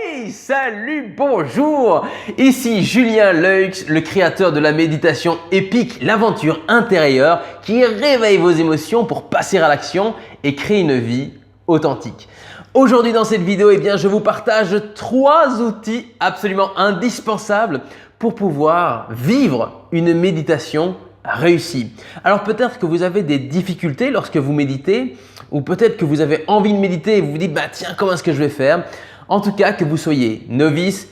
Hey, salut, bonjour! Ici Julien Leux, le créateur de la méditation épique, l'aventure intérieure qui réveille vos émotions pour passer à l'action et créer une vie authentique. Aujourd'hui dans cette vidéo, je vous partage 3 outils absolument indispensables pour pouvoir vivre une méditation réussie. Alors peut-être que vous avez des difficultés lorsque vous méditez ou peut-être que vous avez envie de méditer et vous vous dites tiens, comment est-ce que je vais faire? En tout cas, que vous soyez novice,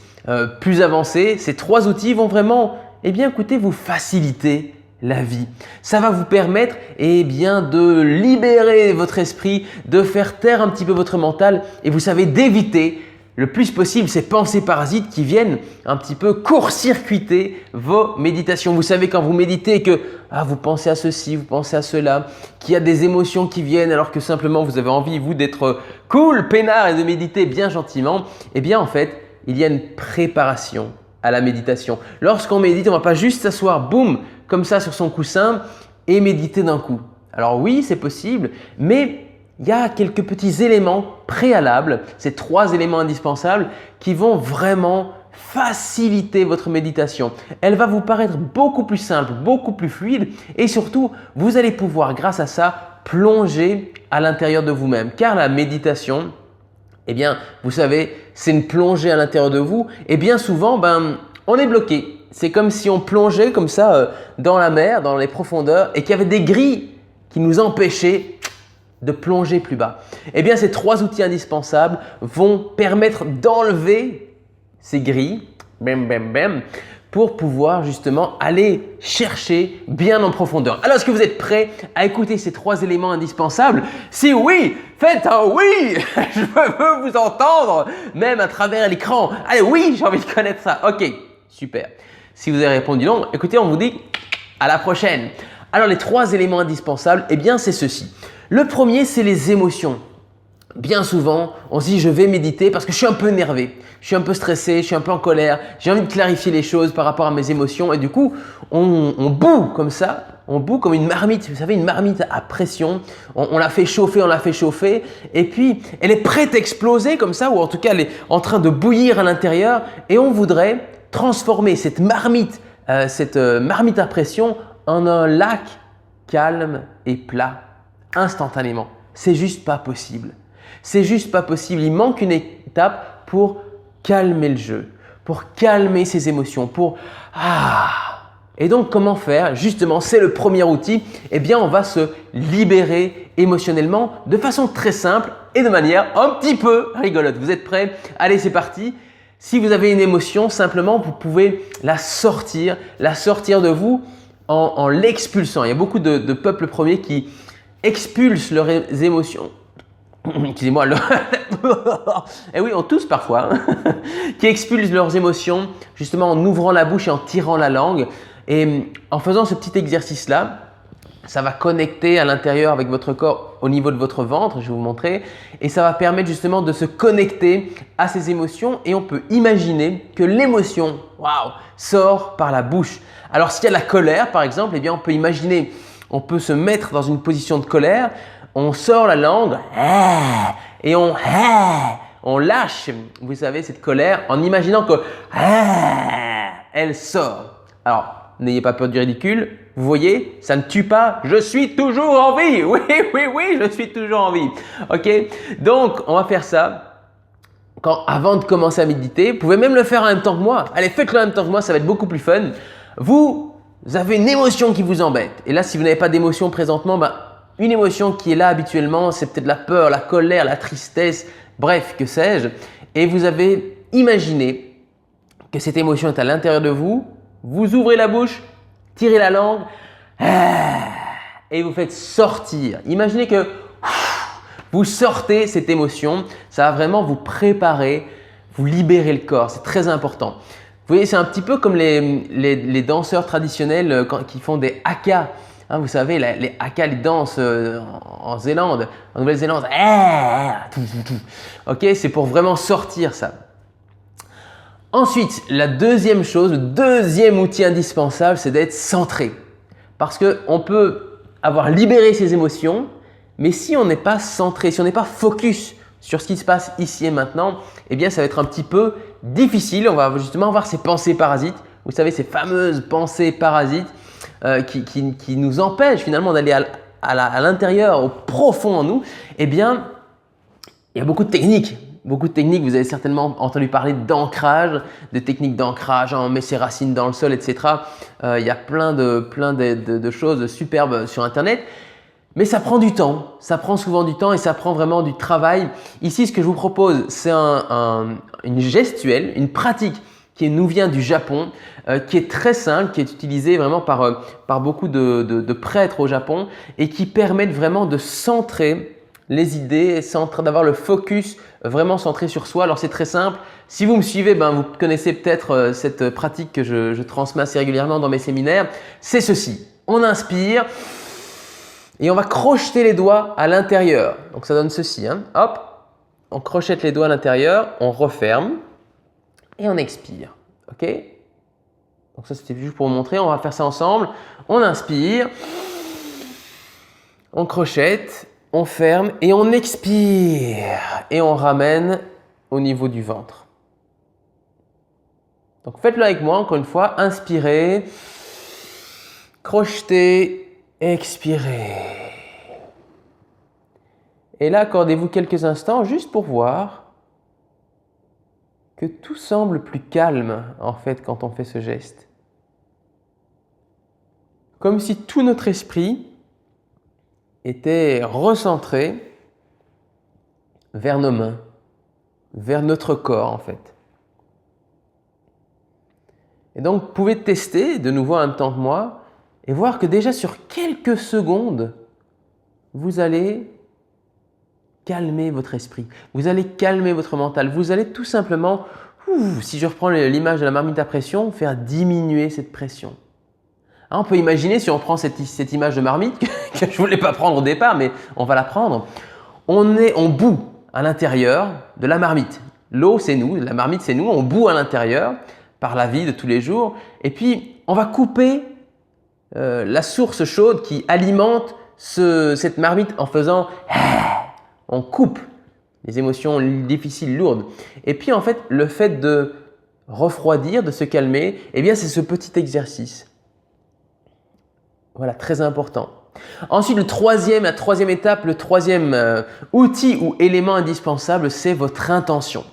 plus avancé, ces 3 outils vont vraiment vous faciliter la vie. Ça va vous permettre de libérer votre esprit, de faire taire un petit peu votre mental et vous savez d'éviter le plus possible ces pensées parasites qui viennent un petit peu court-circuiter vos méditations. Vous savez quand vous méditez que vous pensez à ceci, vous pensez à cela, qu'il y a des émotions qui viennent alors que simplement vous avez envie vous d'être cool, peinard et de méditer bien gentiment. En fait, il y a une préparation à la méditation. Lorsqu'on médite, on ne va pas juste s'asseoir, boum, comme ça sur son coussin et méditer d'un coup. Alors oui, c'est possible, mais il y a quelques petits éléments préalables, ces 3 éléments indispensables qui vont vraiment faciliter votre méditation. Elle va vous paraître beaucoup plus simple, beaucoup plus fluide et surtout, vous allez pouvoir grâce à ça plonger à l'intérieur de vous-même. Car la méditation, vous savez, c'est une plongée à l'intérieur de vous et bien souvent, on est bloqué. C'est comme si on plongeait comme ça dans la mer, dans les profondeurs et qu'il y avait des grilles qui nous empêchaient de plonger plus bas. Ces 3 outils indispensables vont permettre d'enlever ces grilles, pour pouvoir justement aller chercher bien en profondeur. Alors, est-ce que vous êtes prêts à écouter ces 3 éléments indispensables? Si oui, faites un oui! Je veux vous entendre, même à travers l'écran. Allez, oui, j'ai envie de connaître ça. Ok, super. Si vous avez répondu non, écoutez, on vous dit à la prochaine. Alors, les 3 éléments indispensables, c'est ceci. Le premier, c'est les émotions. Bien souvent, on se dit je vais méditer parce que je suis un peu énervé, je suis un peu stressé, je suis un peu en colère, j'ai envie de clarifier les choses par rapport à mes émotions et du coup, on bout comme ça, on bout comme une marmite, vous savez une marmite à pression, on la fait chauffer et puis elle est prête à exploser comme ça ou en tout cas elle est en train de bouillir à l'intérieur et on voudrait transformer cette marmite à pression en un lac calme et plat. Instantanément. C'est juste pas possible. C'est juste pas possible. Il manque une étape pour calmer le jeu, pour calmer ses émotions, Et donc, comment faire? Justement, c'est le premier outil. On va se libérer émotionnellement de façon très simple et de manière un petit peu rigolote. Vous êtes prêts? Allez, c'est parti. Si vous avez une émotion, simplement, vous pouvez la sortir de vous en l'expulsant. Il y a beaucoup de peuples premiers qui expulsent leurs émotions. Excusez-moi. Et oui, on tousse parfois. Qui expulsent leurs émotions justement en ouvrant la bouche et en tirant la langue. Et en faisant ce petit exercice-là, ça va connecter à l'intérieur avec votre corps au niveau de votre ventre, je vais vous montrer. Et ça va permettre justement de se connecter à ces émotions et on peut imaginer que l'émotion sort par la bouche. Alors s'il y a la colère par exemple, on peut imaginer, on peut se mettre dans une position de colère, on sort la langue et on lâche, vous savez, cette colère en imaginant que elle sort. Alors, n'ayez pas peur du ridicule, vous voyez, ça ne tue pas, je suis toujours en vie. Oui, je suis toujours en vie. Ok, donc on va faire ça. Avant de commencer à méditer, vous pouvez même le faire en même temps que moi. Allez, faites-le en même temps que moi, ça va être beaucoup plus fun. Vous avez une émotion qui vous embête. Et là, si vous n'avez pas d'émotion présentement, une émotion qui est là habituellement, c'est peut-être la peur, la colère, la tristesse, bref, que sais-je. Et vous avez imaginé que cette émotion est à l'intérieur de vous. Vous ouvrez la bouche, tirez la langue et vous faites sortir. Imaginez que vous sortez cette émotion. Ça va vraiment vous préparer, vous libérer le corps. C'est très important. Vous voyez, c'est un petit peu comme les danseurs traditionnels qui font des haka. Vous savez, les haka, les danses en Zélande, en Nouvelle-Zélande. Ok, c'est pour vraiment sortir ça. Ensuite, la deuxième chose, le deuxième outil indispensable, c'est d'être centré. Parce qu'on peut avoir libéré ses émotions, mais si on n'est pas centré, si on n'est pas focus sur ce qui se passe ici et maintenant, eh bien ça va être un petit peu difficile. On va justement voir ces pensées parasites. Vous savez, ces fameuses pensées parasites qui nous empêchent finalement d'aller à l'intérieur, au profond en nous. Eh bien, il y a beaucoup de techniques. Beaucoup de techniques, vous avez certainement entendu parler d'ancrage, de techniques d'ancrage, on met ses racines dans le sol, etc. Il y a plein de choses superbes sur Internet. Mais ça prend du temps, ça prend souvent du temps et ça prend vraiment du travail. Ici, ce que je vous propose, c'est une gestuelle, une pratique qui nous vient du Japon, qui est très simple, qui est utilisée vraiment par beaucoup de prêtres au Japon et qui permettent vraiment de centrer les idées, d'avoir le focus vraiment centré sur soi. Alors c'est très simple. Si vous me suivez, vous connaissez peut-être cette pratique que je transmets assez régulièrement dans mes séminaires. C'est ceci. On inspire et on va crocheter les doigts à l'intérieur. Donc ça donne ceci. Hop, on crochette les doigts à l'intérieur, on referme et on expire. Ok? Donc ça c'était juste pour vous montrer. On va faire ça ensemble. On inspire, on crochette. On ferme et on expire et on ramène au niveau du ventre. Donc faites-le avec moi encore une fois. Inspirez, crochetez, expirez. Et là, accordez-vous quelques instants juste pour voir que tout semble plus calme en fait quand on fait ce geste. Comme si tout notre esprit était recentré vers nos mains, vers notre corps en fait. Et donc, vous pouvez tester de nouveau en même temps que moi et voir que déjà sur quelques secondes, vous allez calmer votre esprit, vous allez calmer votre mental, vous allez tout simplement, si je reprends l'image de la marmite à pression, faire diminuer cette pression. On peut imaginer, si on prend cette image de marmite, que je ne voulais pas prendre au départ, mais on va la prendre. On bout à l'intérieur de la marmite. L'eau, c'est nous, la marmite, c'est nous. On bout à l'intérieur par la vie de tous les jours. Et puis, on va couper la source chaude qui alimente cette marmite en faisant… On coupe les émotions difficiles, lourdes. Et puis, en fait, le fait de refroidir, de se calmer, eh bien, c'est ce petit exercice. Voilà, très important. Ensuite, la troisième étape, le troisième outil ou élément indispensable, c'est votre intention.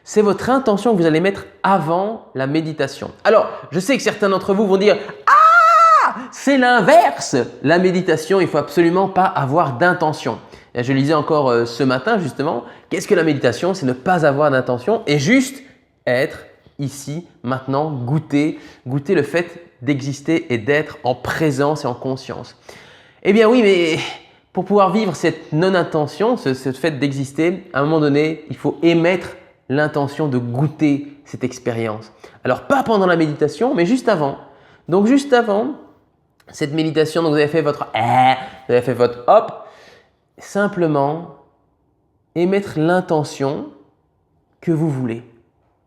C'est votre intention que vous allez mettre avant la méditation. Alors, je sais que certains d'entre vous vont dire « Ah, c'est l'inverse ! La méditation, il ne faut absolument pas avoir d'intention. » Je lisais encore ce matin justement, qu'est-ce que la méditation? C'est ne pas avoir d'intention et juste être ici, maintenant, goûter le fait d'exister et d'être en présence et en conscience. Eh bien oui, mais pour pouvoir vivre cette non-intention, ce fait d'exister, à un moment donné, il faut émettre l'intention de goûter cette expérience. Alors pas pendant la méditation, mais juste avant. Donc juste avant cette méditation, donc vous avez fait votre hop, simplement émettre l'intention que vous voulez.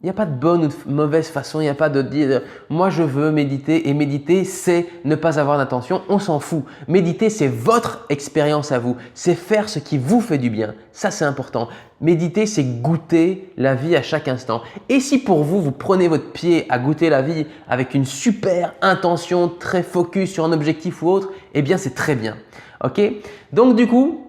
Il n'y a pas de bonne ou de mauvaise façon, il n'y a pas de dire « moi je veux méditer » et méditer c'est ne pas avoir d'intention, on s'en fout. Méditer c'est votre expérience à vous, c'est faire ce qui vous fait du bien, ça c'est important. Méditer c'est goûter la vie à chaque instant. Et si pour vous, vous prenez votre pied à goûter la vie avec une super intention, très focus sur un objectif ou autre, eh bien c'est très bien. Ok? Donc du coup,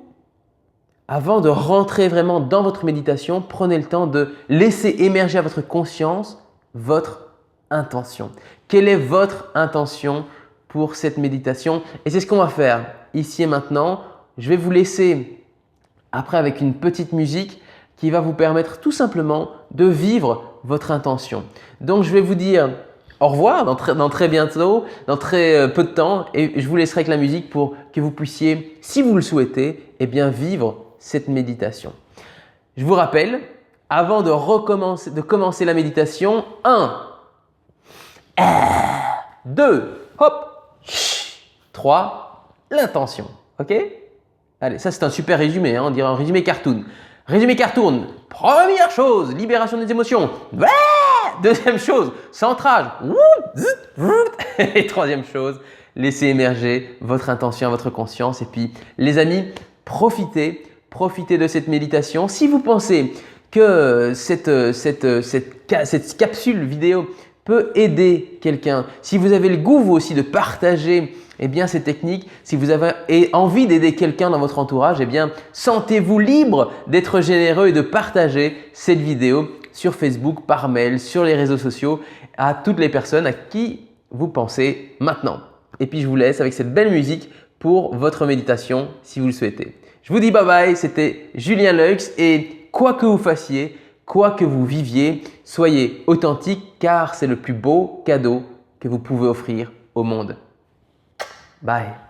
avant de rentrer vraiment dans votre méditation, prenez le temps de laisser émerger à votre conscience votre intention. Quelle est votre intention pour cette méditation? Et c'est ce qu'on va faire ici et maintenant. Je vais vous laisser après avec une petite musique qui va vous permettre tout simplement de vivre votre intention. Donc je vais vous dire au revoir dans très bientôt, dans très peu de temps et je vous laisserai avec la musique pour que vous puissiez, si vous le souhaitez, eh bien vivre cette méditation. Je vous rappelle, avant de commencer la méditation, 1, 2, hop, 3, l'intention. Ok? Allez, ça c'est un super résumé, on dirait un résumé cartoon. Résumé cartoon, première chose, libération des émotions. Deuxième chose, centrage. Et troisième chose, laissez émerger votre intention, votre conscience. Et puis, les amis, profitez profitez de cette méditation. Si vous pensez que cette capsule vidéo peut aider quelqu'un, si vous avez le goût vous aussi de partager ces techniques, si vous avez envie d'aider quelqu'un dans votre entourage, sentez-vous libre d'être généreux et de partager cette vidéo sur Facebook, par mail, sur les réseaux sociaux à toutes les personnes à qui vous pensez maintenant. Et puis je vous laisse avec cette belle musique pour votre méditation si vous le souhaitez. Je vous dis bye bye, c'était Julien Leux et quoi que vous fassiez, quoi que vous viviez, soyez authentique car c'est le plus beau cadeau que vous pouvez offrir au monde. Bye.